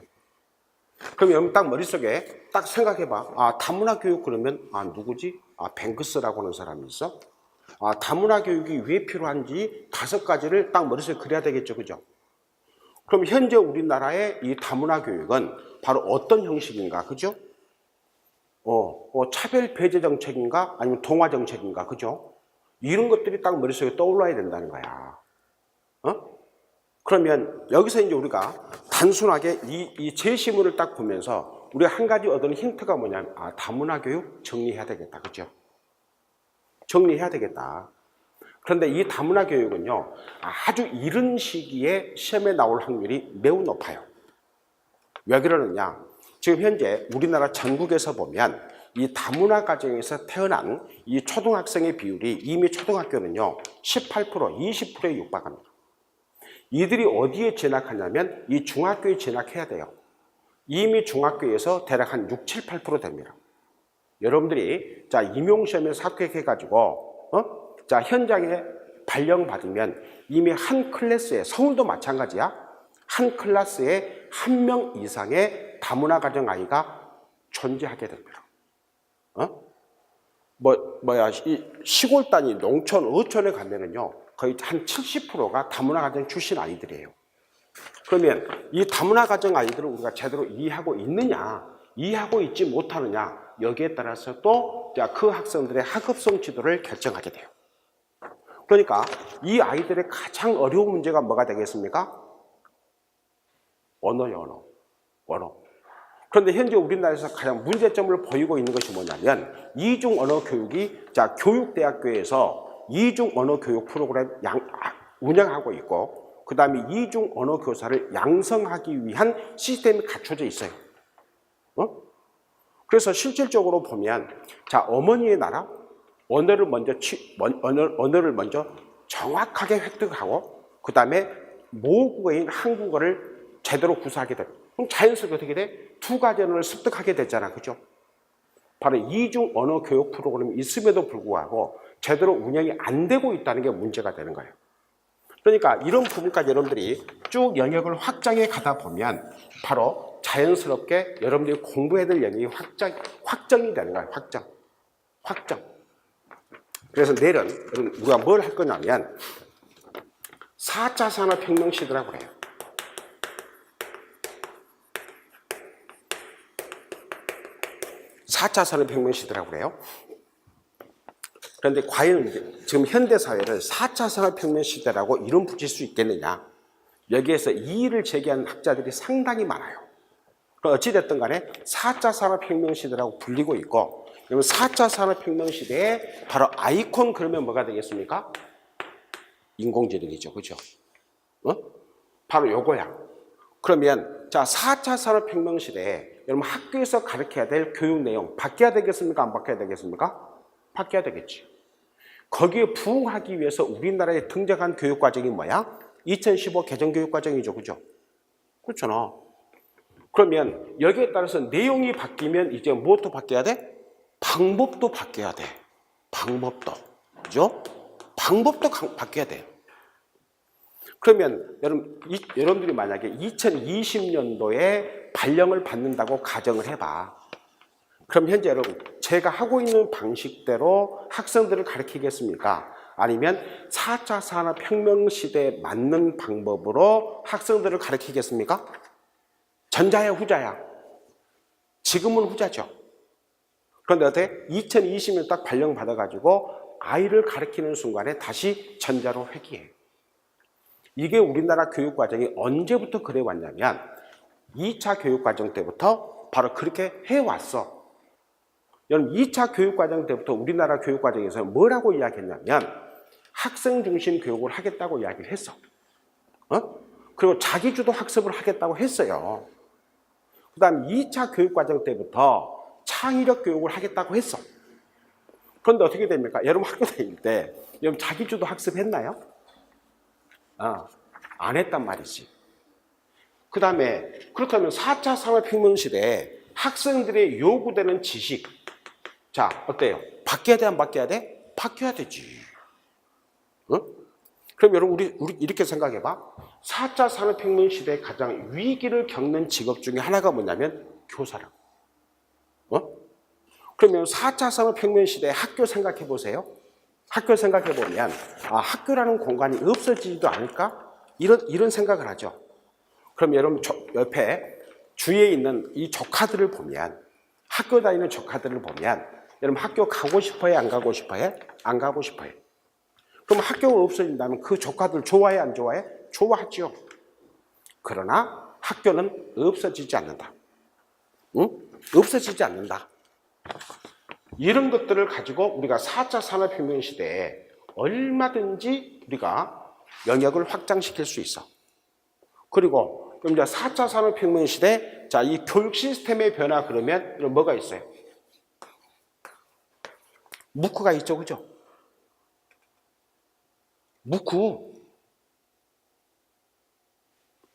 A: 그럼 여러분 딱 머릿속에 딱 생각해봐. 아, 다문화 교육 그러면, 아, 누구지? 아, 뱅크스라고 하는 사람이 있어? 아, 다문화 교육이 왜 필요한지 5가지를 딱 머릿속에 그려야 되겠죠. 그죠? 그럼 현재 우리나라의 이 다문화 교육은 바로 어떤 형식인가? 그죠? 차별 배제 정책인가? 아니면 동화 정책인가? 그죠? 이런 것들이 딱 머릿속에 떠올라야 된다는 거야. 그러면 여기서 이제 우리가 단순하게 이 제시문을 딱 보면서 우리가 한 가지 얻은 힌트가 뭐냐면, 아, 다문화 교육 정리해야 되겠다. 그죠? 정리해야 되겠다. 그런데 이 다문화 교육은요, 아주 이른 시기에 시험에 나올 확률이 매우 높아요. 왜 그러느냐? 지금 현재 우리나라 전국에서 보면 이 다문화 가정에서 태어난 이 초등학생의 비율이 이미 초등학교는요, 18%, 20%에 육박합니다. 이들이 어디에 진학하냐면 이 중학교에 진학해야 돼요. 이미 중학교에서 대략 한 6, 7, 8% 됩니다. 여러분들이 자 임용시험에서 합격해가지고 자 현장에 발령받으면 이미 한 클래스에, 서울도 마찬가지야. 한 클래스에 1명 이상의 다문화 가정 아이가 존재하게 됩니다. 이 시골 단위 농촌, 어촌에 가면은요 거의 한 70%가 다문화 가정 출신 아이들이에요. 그러면 이 다문화 가정 아이들을 우리가 제대로 이해하고 있느냐, 이해하고 있지 못하느냐, 여기에 따라서 또 그 학생들의 학업성 지도를 결정하게 돼요. 그러니까 이 아이들의 가장 어려운 문제가 뭐가 되겠습니까? 언어예요, 언어. 그런데 현재 우리나라에서 가장 문제점을 보이고 있는 것이 뭐냐면 이중 언어 교육이 자 교육대학교에서 이중 언어 교육 프로그램 운영하고 있고, 그 다음에 이중 언어 교사를 양성하기 위한 시스템이 갖춰져 있어요. 그래서 실질적으로 보면 자 어머니의 나라 언어를 먼저 정확하게 획득하고 그 다음에 모국어인 한국어를 제대로 구사하게 돼. 그럼 자연스럽게 어떻게 돼? 2가지 언어를 습득하게 되잖아. 그죠? 바로 이중 언어 교육 프로그램이 있음에도 불구하고 제대로 운영이 안 되고 있다는 게 문제가 되는 거예요. 그러니까 이런 부분까지 여러분들이 쭉 영역을 확장해 가다 보면 바로 자연스럽게 여러분들이 공부해야 될 영역이 확정이 되는 거예요. 확정. 그래서 내일은 우리가 뭘 할 거냐면 4차 산업혁명 시대라고 해요. 4차 산업혁명 시대라고 그래요. 그런데 과연 지금 현대사회를 4차 산업혁명 시대라고 이름 붙일 수 있겠느냐? 여기에서 이의를 제기하는 학자들이 상당히 많아요. 어찌됐든 간에 4차 산업혁명 시대라고 불리고 있고, 그러면 4차 산업혁명 시대에 바로 아이콘 그러면 뭐가 되겠습니까? 인공지능이죠. 그죠? 바로 요거야. 그러면 자 4차 산업혁명 시대에 여러분 학교에서 가르쳐야 될 교육 내용 바뀌어야 되겠습니까? 안 바뀌어야 되겠습니까? 바뀌어야 되겠지. 거기에 부응하기 위해서 우리나라에 등장한 교육과정이 뭐야? 2015 개정교육과정이죠. 그죠? 그렇잖아. 그러면 여기에 따라서 내용이 바뀌면 이제 무엇도 바뀌어야 돼? 방법도 바뀌어야 돼. 방법도. 그죠? 방법도 바뀌어야 돼. 그러면 여러분들이 만약에 2020년도에 발령을 받는다고 가정을 해봐. 그럼 현재 여러분 제가 하고 있는 방식대로 학생들을 가르치겠습니까? 아니면 4차 산업혁명 시대에 맞는 방법으로 학생들을 가르치겠습니까? 전자야 후자야? 지금은 후자죠. 그런데 어때? 2020년 딱 발령 받아가지고 아이를 가르치는 순간에 다시 전자로 회귀해. 이게 우리나라 교육과정이 언제부터 그래 왔냐면 2차 교육과정 때부터 바로 그렇게 해왔어. 여러분 2차 교육과정 때부터 우리나라 교육과정에서 뭐라고 이야기했냐면 학생 중심 교육을 하겠다고 이야기를 했어. 그리고 자기주도 학습을 하겠다고 했어요. 그 다음 2차 교육과정 때부터 창의력 교육을 하겠다고 했어. 그런데 어떻게 됩니까? 여러분 학교 다닐 때 여러분 자기주도 학습했나요? 안 했단 말이지. 그 다음에 그렇다면 4차 산업혁명 시대에 학생들의 요구되는 지식, 자 어때요? 바뀌어야 돼, 안 바뀌어야 돼? 바뀌어야 되지. 그럼 여러분 우리 이렇게 생각해봐. 4차 산업혁명 시대에 가장 위기를 겪는 직업 중에 하나가 뭐냐면 교사라고. 그러면 4차 산업혁명 시대에 학교 생각해 보세요. 학교 생각해 보면 학교라는 공간이 없어지지도 않을까? 이런 생각을 하죠. 그럼 여러분 옆에 주위에 있는 이 조카들을 보면, 학교 다니는 조카들을 보면 여러분 학교 가고 싶어요? 안 가고 싶어요? 안 가고 싶어요. 그럼 학교가 없어진다면 그 조카들 좋아해? 안 좋아해? 좋아하죠. 그러나 학교는 없어지지 않는다. 없어지지 않는다. 이런 것들을 가지고 우리가 4차 산업혁명 시대에 얼마든지 우리가 영역을 확장시킬 수 있어. 그리고 그럼 이제 4차 산업혁명 시대, 자, 이 교육 시스템의 변화 그러면 뭐가 있어요? 무크가 있죠, 그죠? 무크.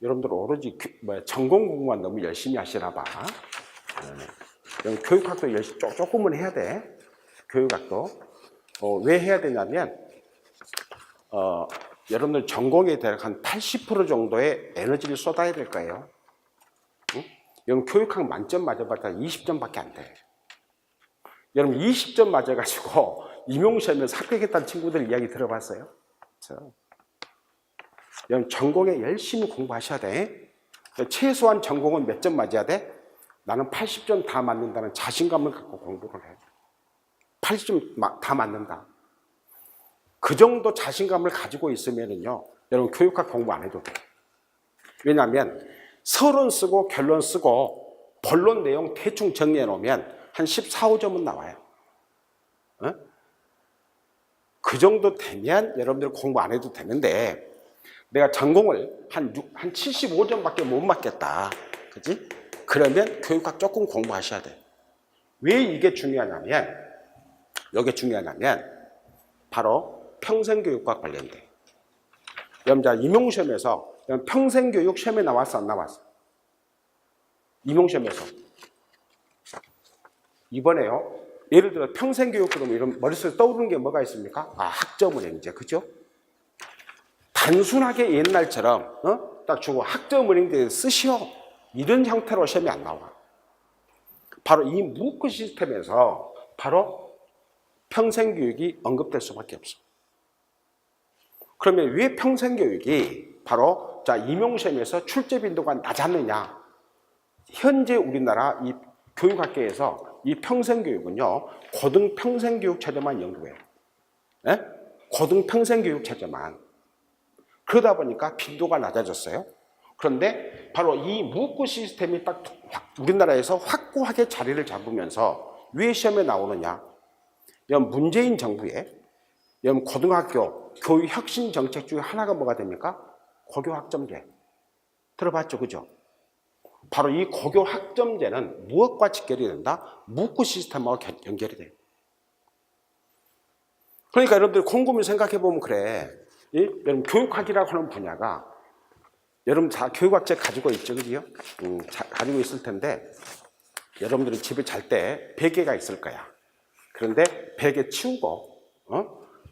A: 여러분들 오로지 전공 공부만 너무 열심히 하시나 봐. 교육학도 조금은 해야 돼. 교육학도. 왜 해야 되냐면, 여러분들 전공에 대한 한 80% 정도의 에너지를 쏟아야 될 거예요. 여러분 교육학 만점 맞아봤자 20점밖에 안 돼. 여러분 20점 맞아가지고 임용시험에서 합격했다는 친구들 이야기 들어봤어요? 그렇죠? 여러분 전공에 열심히 공부하셔야 돼. 최소한 전공은 몇 점 맞아야 돼? 나는 80점 다 맞는다는 자신감을 갖고 공부를 해. 80점 다 맞는다. 그 정도 자신감을 가지고 있으면요, 여러분 교육학 공부 안 해도 돼. 왜냐하면 서론 쓰고 결론 쓰고 본론 내용 대충 정리해 놓으면 한 14, 15점은 나와요. 그 정도 되면 여러분들 공부 안 해도 되는데, 내가 전공을 한 75점밖에 못 맞겠다. 그지? 그러면 교육학 조금 공부하셔야 돼. 왜 이게 중요하냐면, 이게 중요하냐면, 바로 평생교육과 관련돼. 여러분, 임용시험에서 평생교육 시험에 나왔어, 안 나왔어? 임용시험에서. 이번에요. 예를 들어 평생교육 그러면 이런 머릿속에 떠오르는 게 뭐가 있습니까? 학점은행제, 그죠? 단순하게 옛날처럼 딱 주고 학점은행제 쓰시오, 이런 형태로 시험이 안 나와. 바로 이 무크 시스템에서 바로 평생교육이 언급될 수밖에 없어. 그러면 왜 평생교육이 바로 임용시험에서 출제 빈도가 낮았느냐? 현재 우리나라 이 교육학계에서 이 평생교육은요, 고등평생교육 체제만 연구해요. 네? 고등평생교육 체제만. 그러다 보니까 빈도가 낮아졌어요. 그런데 바로 이 무크 시스템이 딱 우리나라에서 확고하게 자리를 잡으면서 왜 시험에 나오느냐? 문재인 정부의 고등학교 교육 혁신 정책 중에 하나가 뭐가 됩니까? 고교 학점제. 들어봤죠, 그죠? 바로 이 고교 학점제는 무엇과 직결이 된다? 무크 시스템하고 연결이 돼요. 그러니까 여러분들 곰곰이 생각해 보면 그래. 여러분 교육학이라고 하는 분야가 여러분 다 교육학제 가지고 있죠, 그죠? 가지고 있을 텐데 여러분들이 집에 잘 때 베개가 있을 거야. 그런데 베개 치우고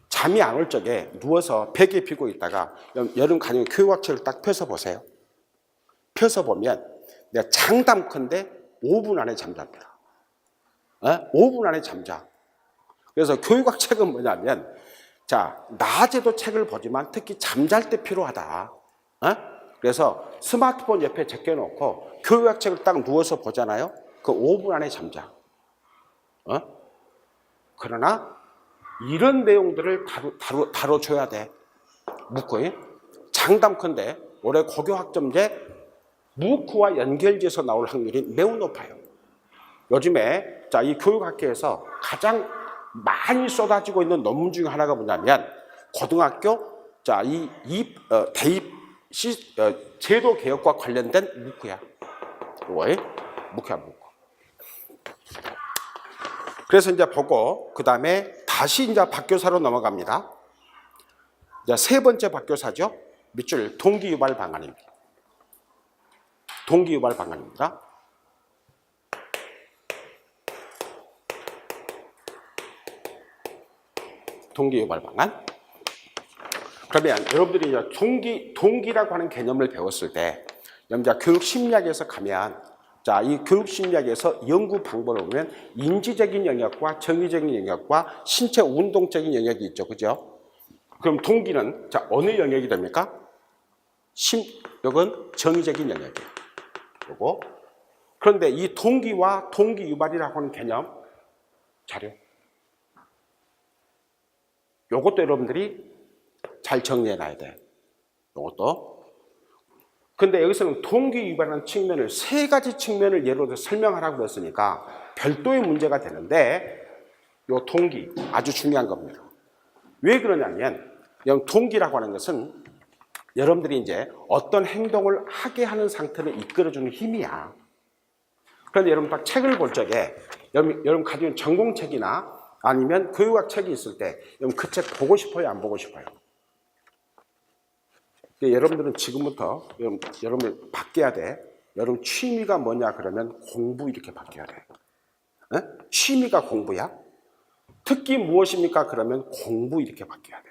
A: 잠이 안 올 적에 누워서 베개 피고 있다가 여러분 가지고 교육학책을 딱 펴서 보세요. 펴서 보면 내가 장담컨대 5분 안에 잠잡니다. 5분 안에 잠자. 그래서 교육학책은 뭐냐면, 자, 낮에도 책을 보지만 특히 잠잘 때 필요하다. 그래서 스마트폰 옆에 제껴놓고 교육학책을 딱 누워서 보잖아요. 그 5분 안에 잠자. 그러나 이런 내용들을 다뤄줘야 돼. 무크에. 장담컨대 올해 고교 학점제 무크와 연결돼서 나올 확률이 매우 높아요. 요즘에 이 교육학계에서 가장 많이 쏟아지고 있는 논문 중에 하나가 뭐냐면 고등학교 대입 제도 개혁과 관련된 무크야. 무크야, 무크. 그래서 이제 보고 그 다음에 다시 이제 박교사로 넘어갑니다. 이제 세 번째 박교사죠. 밑줄 동기유발 방안입니다. 동기유발 방안입니다. 동기유발 방안. 그러면 여러분들이 이제 동기라고 하는 개념을 배웠을 때, 여러분 교육 심리학에서 가면, 자, 이 교육 심리학에서 연구 방법을 보면 인지적인 영역과 정의적인 영역과 신체 운동적인 영역이 있죠, 그죠? 그럼 동기는 자 어느 영역이 됩니까? 이건 정의적인 영역이에요. 요거. 그런데 이 동기와 동기 유발이라고 하는 개념 자료. 요것도 여러분들이 잘 정리해 놔야 돼. 요것도. 근데 여기서는 동기 유발하는 측면을 세 가지 측면을 예로 들어 설명하라고 했으니까 별도의 문제가 되는데 요 동기 아주 중요한 겁니다. 왜 그러냐면 동기라고 하는 것은 여러분들이 이제 어떤 행동을 하게 하는 상태를 이끌어주는 힘이야. 그런데 여러분 딱 책을 볼 적에 여러분 가지고 있는 전공책이나 아니면 교육학 책이 있을 때 여러분 그 책 보고 싶어요? 안 보고 싶어요? 여러분들은 지금부터 여러분 바뀌어야 돼. 여러분 취미가 뭐냐 그러면 공부 이렇게 바뀌어야 돼. 에? 취미가 공부야? 특기 무엇입니까? 그러면 공부 이렇게 바뀌어야 돼.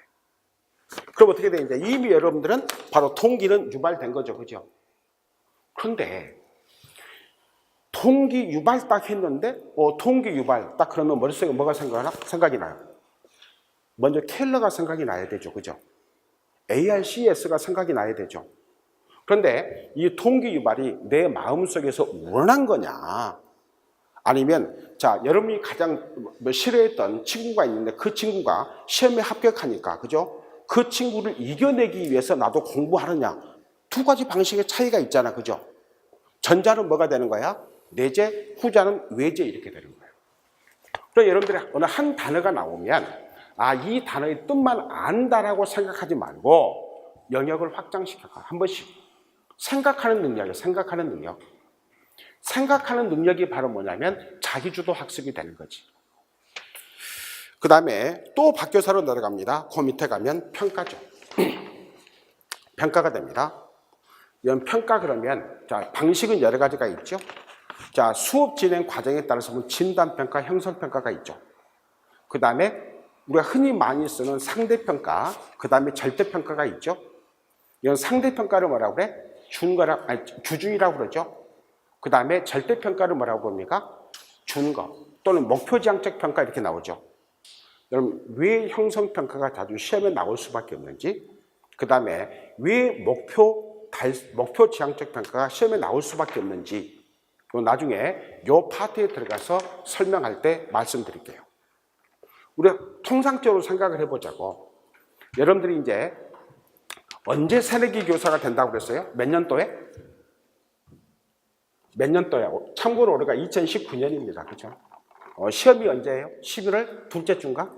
A: 그럼 어떻게 돼? 이제 이미 여러분들은 바로 동기는 유발된 거죠. 그죠? 그런데 동기 유발 딱 했는데 동기 유발 딱 그러면 머릿속에 뭐가 생각이 나요? 먼저 켈러가 생각이 나야 되죠. 그죠? ARCS가 생각이 나야 되죠. 그런데 이 동기 유발이 내 마음속에서 우러난 거냐? 아니면 자 여러분이 가장 싫어했던 친구가 있는데 그 친구가 시험에 합격하니까 그죠? 그 친구를 이겨내기 위해서 나도 공부하느냐? 두 가지 방식의 차이가 있잖아. 그죠? 전자는 뭐가 되는 거야? 내재, 후자는 외재 이렇게 되는 거예요. 그래서 여러분들이 어느 한 단어가 나오면 이 단어의 뜻만 안다라고 생각하지 말고 영역을 확장시켜가. 한 번씩 생각하는 능력이에요. 생각하는 능력. 생각하는 능력이 바로 뭐냐면 자기주도 학습이 되는 거지. 그 다음에 또 박교사로 내려갑니다. 그 밑에 가면 평가죠. 평가가 됩니다. 이런 평가 그러면 자 방식은 여러 가지가 있죠. 자 수업 진행 과정에 따라서 보면 진단평가, 형성평가가 있죠. 그 다음에 우리가 흔히 많이 쓰는 상대평가, 그 다음에 절대평가가 있죠. 이런 상대평가를 뭐라고 그래? 규준이라고 그러죠. 그 다음에 절대평가를 뭐라고 합니까? 준거 또는 목표지향적 평가 이렇게 나오죠. 여러분 왜 형성평가가 자주 시험에 나올 수밖에 없는지, 그 다음에 왜 목표지향적 평가가 시험에 나올 수밖에 없는지 나중에 이 파트에 들어가서 설명할 때 말씀드릴게요. 우리가 통상적으로 생각을 해보자고. 여러분들이 이제 언제 새내기 교사가 된다고 그랬어요? 몇 년도에? 몇 년도야? 참고로 우리가 2019년입니다. 그죠? 시험이 언제예요? 11월 둘째 주인가?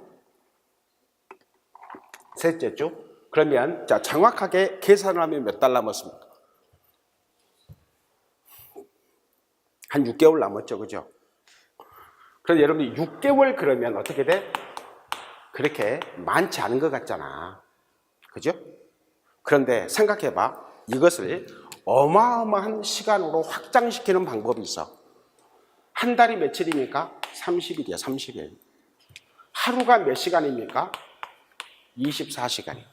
A: 셋째 주? 그러면 자 정확하게 계산을 하면 몇 달 남았습니까? 한 6개월 남았죠. 그죠? 그래서 여러분이 6개월 그러면 어떻게 돼? 그렇게 많지 않은 것 같잖아. 그죠? 그런데 생각해봐. 이것을 어마어마한 시간으로 확장시키는 방법이 있어. 한 달이 며칠입니까? 30일이야, 30일. 하루가 몇 시간입니까? 24시간이.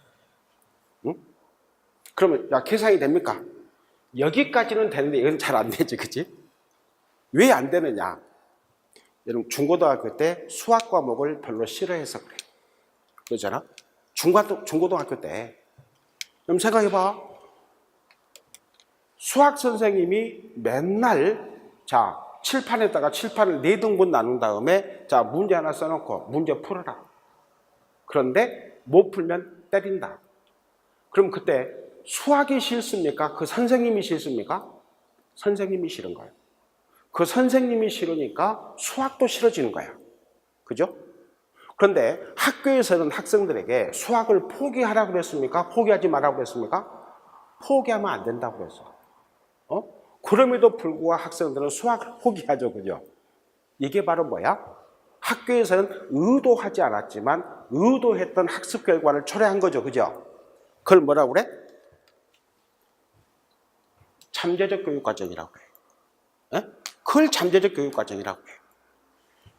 A: 응? 그러면 계산이 됩니까? 여기까지는 되는데 이건 잘 안 되지, 그치? 왜 안 되느냐? 여러분 중고등학교 때 수학 과목을 별로 싫어해서 그래. 그러잖아? 중고등학교 때. 그럼 생각해봐. 수학 선생님이 맨날 자 칠판에다가 칠판을 4등분 나눈 다음에 자 문제 하나 써놓고 문제 풀어라. 그런데 못 풀면 때린다. 그럼 그때 수학이 싫습니까? 그 선생님이 싫습니까? 선생님이 싫은 거예요. 그 선생님이 싫으니까 수학도 싫어지는 거야. 그죠? 그런데 학교에서는 학생들에게 수학을 포기하라고 그랬습니까? 포기하지 말라고 그랬습니까? 포기하면 안 된다고 그랬어. 그럼에도 불구하고 학생들은 수학을 포기하죠. 그죠? 이게 바로 뭐야? 학교에서는 의도하지 않았지만 의도했던 학습 결과를 초래한 거죠. 그죠? 그걸 뭐라고 그래? 잠재적 교육과정이라고 해요. 그걸 잠재적 교육과정이라고 해요.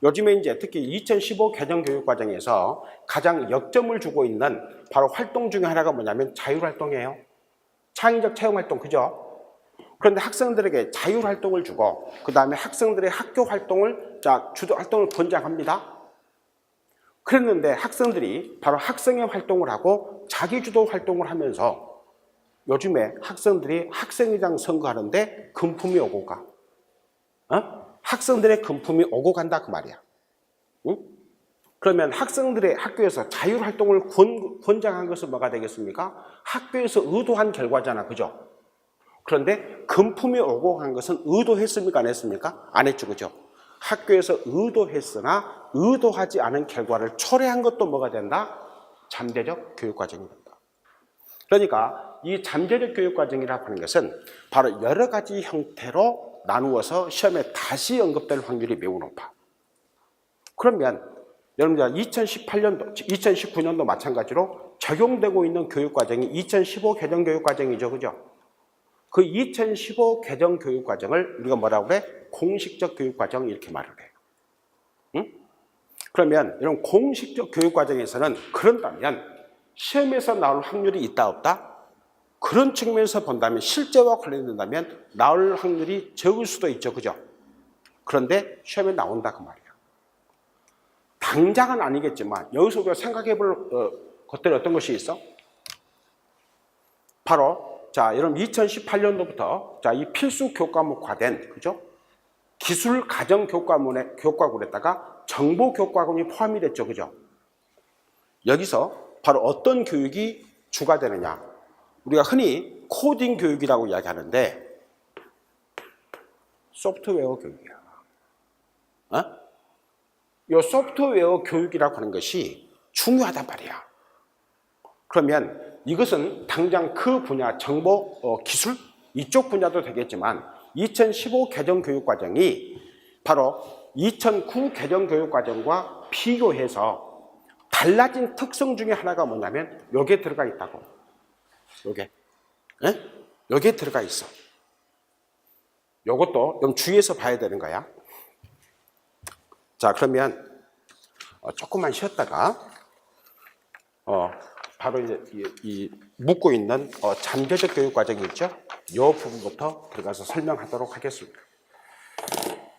A: 요즘에 이제 특히 2015 개정 교육과정에서 가장 역점을 주고 있는 바로 활동 중에 하나가 뭐냐면 자율활동이에요. 창의적 체험활동, 그죠? 그런데 학생들에게 자율활동을 주고 그 다음에 학생들의 학교 활동을 주도 활동을 권장합니다. 그랬는데 학생들이 바로 학생의 활동을 하고 자기주도 활동을 하면서 요즘에 학생들이 학생회장 선거하는데 금품이 오고 가. 학생들의 금품이 오고 간다 그 말이야. 응? 그러면 학생들의 학교에서 자율활동을 권장한 것은 뭐가 되겠습니까? 학교에서 의도한 결과잖아. 그죠? 그런데 금품이 오고 간 것은 의도했습니까? 안 했습니까? 안 했죠. 그죠? 학교에서 의도했으나 의도하지 않은 결과를 초래한 것도 뭐가 된다? 잠재적 교육과정이 된다. 그러니까 이 잠재적 교육과정이라고 하는 것은 바로 여러 가지 형태로 나누어서 시험에 다시 언급될 확률이 매우 높아. 그러면 여러분들 2018년도, 2019년도 마찬가지로 적용되고 있는 교육과정이 2015 개정 교육과정이죠. 그죠? 그 2015 개정 교육과정을 우리가 뭐라고 해? 공식적 교육과정 이렇게 말을 해. 응? 그러면 이런 공식적 교육과정에서는 그런다면 시험에서 나올 확률이 있다 없다? 그런 측면에서 본다면 실제와 관련된다면 나올 확률이 적을 수도 있죠. 그죠? 그런데 시험에 나온다 그 말이야. 당장은 아니겠지만 여기서 우리가 생각해 볼 것들이 어떤 것이 있어? 바로 여러분 2018년도부터 이 필수 교과목화된 그죠? 기술 가정 교과군에다가 정보 교과군이 포함이 됐죠. 그죠? 여기서 바로 어떤 교육이 추가되느냐? 우리가 흔히 코딩 교육이라고 이야기하는데 소프트웨어 교육이야. 이 소프트웨어 교육이라고 하는 것이 중요하단 말이야. 그러면 이것은 당장 그 분야, 정보, 기술 이쪽 분야도 되겠지만 2015 개정 교육과정이 바로 2009 개정 교육과정과 비교해서 달라진 특성 중에 하나가 뭐냐면 여기에 들어가 있다고. 여기에 들어가 있어. 이것도 좀 주의해서 봐야 되는 거야. 자, 그러면 조금만 쉬었다가 바로 이제 이 묻고 있는 잠재적 교육 과정이 있죠. 이 부분부터 들어가서 설명하도록 하겠습니다.